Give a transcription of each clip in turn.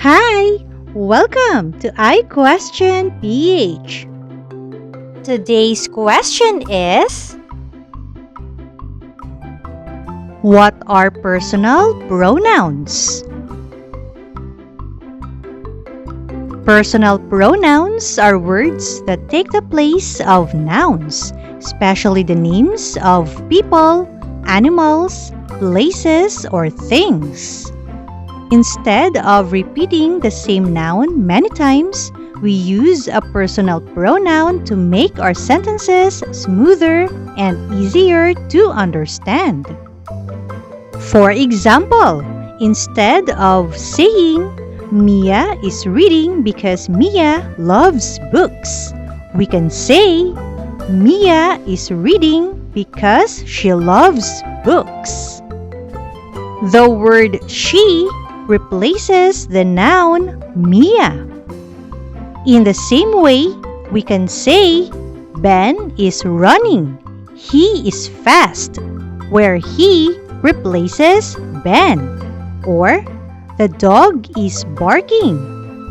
Hi! Welcome to I Question PH. Today's question is: what are personal pronouns? Personal pronouns are words that take the place of nouns, especially the names of people, animals, places, or things. Instead of repeating the same noun many times, we use a personal pronoun to make our sentences smoother and easier to understand. For example, instead of saying, Mia is reading because Mia loves books, we can say, Mia is reading because she loves books. The word she replaces the noun Mia. In the same way, we can say, Ben is running. He is fast, where he replaces Ben. Or, the dog is barking.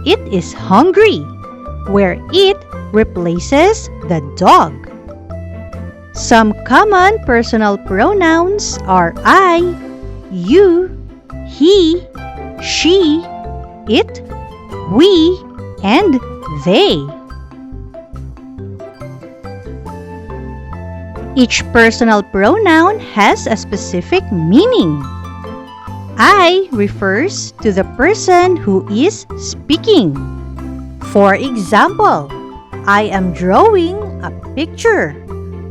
It is hungry, where it replaces the dog. Some common personal pronouns are I, you, he, she, it, we, and they. Each personal pronoun has a specific meaning. I refers to the person who is speaking. For example, I am drawing a picture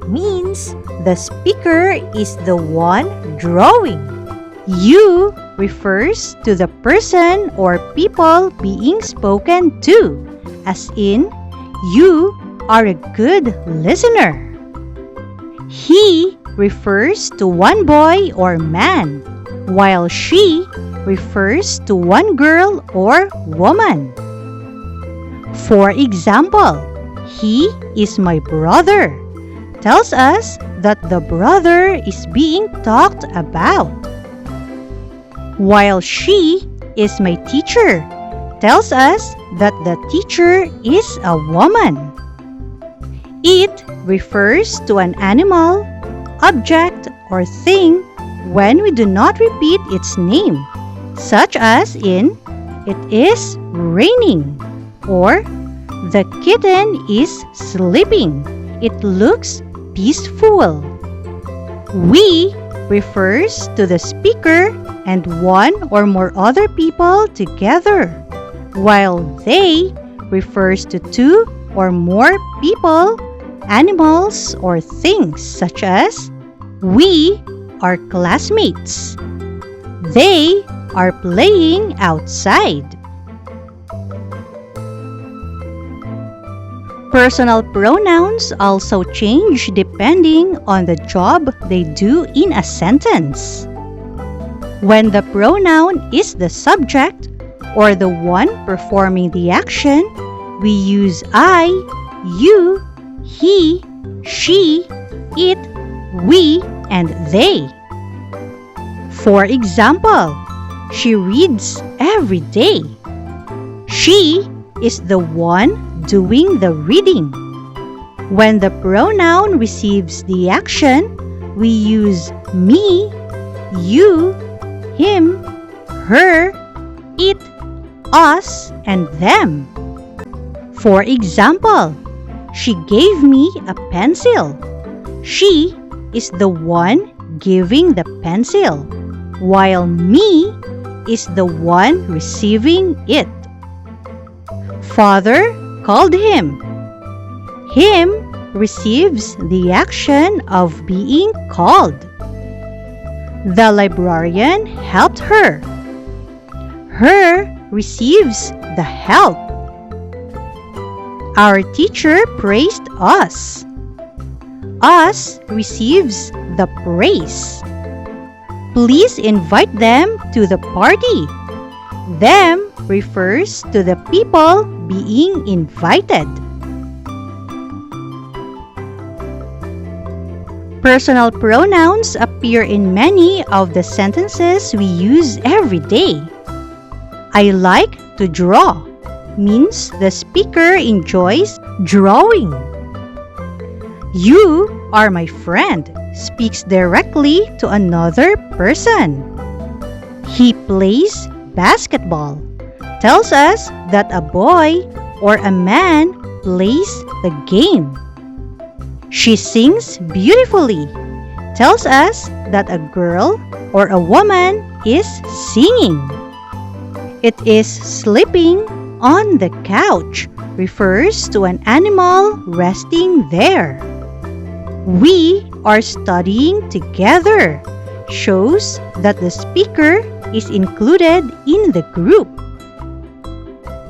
means the speaker is the one drawing. You refers to the person or people being spoken to, as in, you are a good listener. He refers to one boy or man, while she refers to one girl or woman. For example, he is my brother tells us that the brother is being talked about. While she is my teacher tells us that the teacher is a woman. It refers to an animal, object, or thing when we do not repeat its name, such as in, it is raining, or the kitten is sleeping. It looks peaceful. We refers to the speaker and one or more other people together, while they refers to two or more people, animals, or things, such as we are classmates. They are playing outside. Personal pronouns also change depending on the job they do in a sentence. When the pronoun is the subject or the one performing the action, we use I, you, he, she, it, we, and they. For example, she reads every day. She is the one doing the reading. When the pronoun receives the action, we use me, you, him, her, it, us, and them. For example, she gave me a pencil. She is the one giving the pencil, while me is the one receiving it. Father called him. Him receives the action of being called. The librarian helped her. Her receives the help. Our teacher praised us. Us receives the praise. Please invite them to the party. Them refers to the people being invited. Personal pronouns appear in many of the sentences we use every day. I like to draw means the speaker enjoys drawing. You are my friend speaks directly to another person. He plays basketball tells us that a boy or a man plays the game. She sings beautifully tells us that a girl or a woman is singing. It is sleeping on the couch refers to an animal resting there. We are studying together shows that the speaker is included in the group.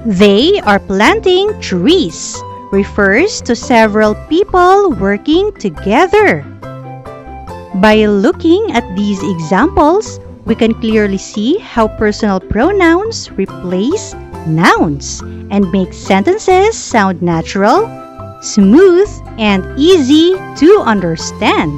They are planting trees refers to several people working together. By looking at these examples, we can clearly see how personal pronouns replace nouns and make sentences sound natural, smooth, and easy to understand.